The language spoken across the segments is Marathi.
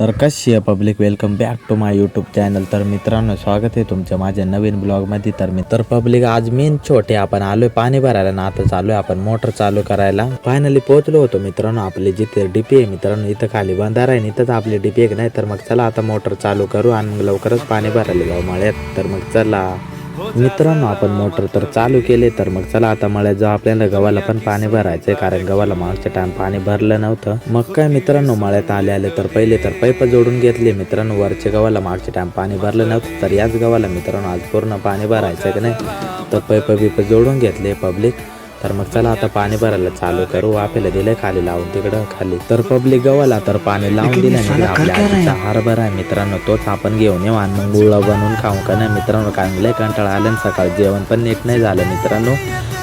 तर कशी आहे public, welcome back to my YouTube channel. तर मित्रांनो, स्वागत आहे तुमच्या माझ्या नवीन ब्लॉगमध्ये. तर पब्लिक, आज मेन छोटे आपण आलोय पाणी भरायला ना. आता चालू आहे आपण मोटर चालू करायला. फायनली पोहोचलो होतो मित्रांनो. आपली जिथे डीपी आहे मित्रांनो, इथं खाली बंधारा आहे, इथंच आपली डीपी आहे नाही. तर मग चला आता मोटर चालू करू आणि मग लवकरच पाणी भरायला जाऊ मळ्यात. तर मग चला मित्रांनो, आपण मोटर तर चालू केले. तर मग चला आता मळ्यात जाऊ. आपल्याला गव्हाला पण पाणी भरायचंय, कारण गव्हाला मागच्या टाइम पाणी भरलं नव्हतं. मग काय मित्रांनो, मळ्यात आले तर पहिले तर पाईप जोडून घेतले मित्रांनो. वरच्या गव्हाला मागच्या टाइम पाणी भरलं नव्हतं, तर याच गव्हाला मित्रांनो आज पूर्ण पाणी भरायचं की नाही. तर पाईप जोडून घेतले पब्लिक. तर मग चला आता पाणी भरायला चालू करू. वाफेला दिलंय खाली लावून तिकडं खाली. तर पब्लिक गव्हाला तर पाणी लावून दिलं. म्हणजे आपल्या आजीचा हरभरा आहे मित्रांनो, तोच आपण घेऊन येऊ आणि मग गुळा बनवून खाऊ का नाही मित्रांनो. कारण लय कंटाळा आलं, सकाळी जेवण पण नीट नाही झालं मित्रांनो.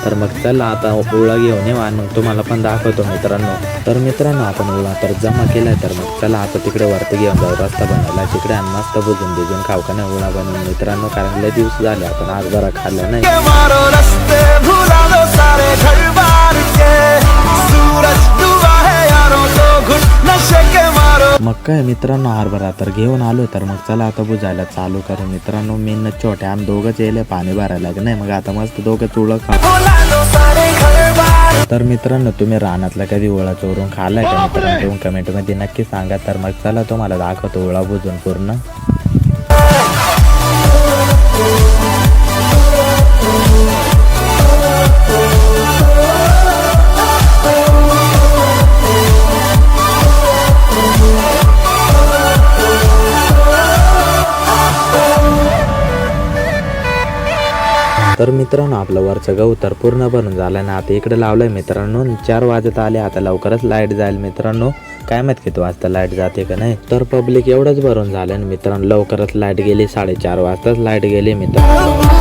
तर मग चला आता उळा घेऊन येऊ आणि मग तुम्हाला पण दाखवतो मित्रांनो. तर मित्रांनो, आपण उळा तर जमा केलाय. तर मग चला आता तिकडे वरती घेऊन जाऊ रस्ता बनवला तिकडे, आणि मस्त बुजून खाऊ का नाही उळा बनवून मित्रांनो. कारण लय दिवस झाले आपण हरभरा खाल्ला नाही. मग काय मित्रांनो, हरभरा तर घेऊन आलो. तर मग चला आता बुजायला चालू करू मित्रांनो. मी न छोटे आम्ही दोघंच येले पाणी भरायला की नाही. मग आता मस्त दोघं चुळं खा. तर मित्रांनो, तुम्ही रानातला कधी ओळा चोरून खाल्लाय का मित्रांनो, तुम्ही कमेंट मध्ये नक्की सांगा. तर मग चला तुम्हाला दाखवतो ओळा बुजून पूर्ण. तर मित्रांनो, आपलं वरचं गहू तर पूर्ण बनून झालं ना. आता इकडे लावलंय मित्रांनो. 4 वाजत आले, आता लवकरच लाईट जाईल मित्रांनो. काय माहित किती वाजता लाईट जाते का नाही. तर पब्लिक एवढंच भरून झालं ना मित्रांनो. लवकरच लाईट गेली, 4:30 वाजताच लाईट गेली मित्रांनो.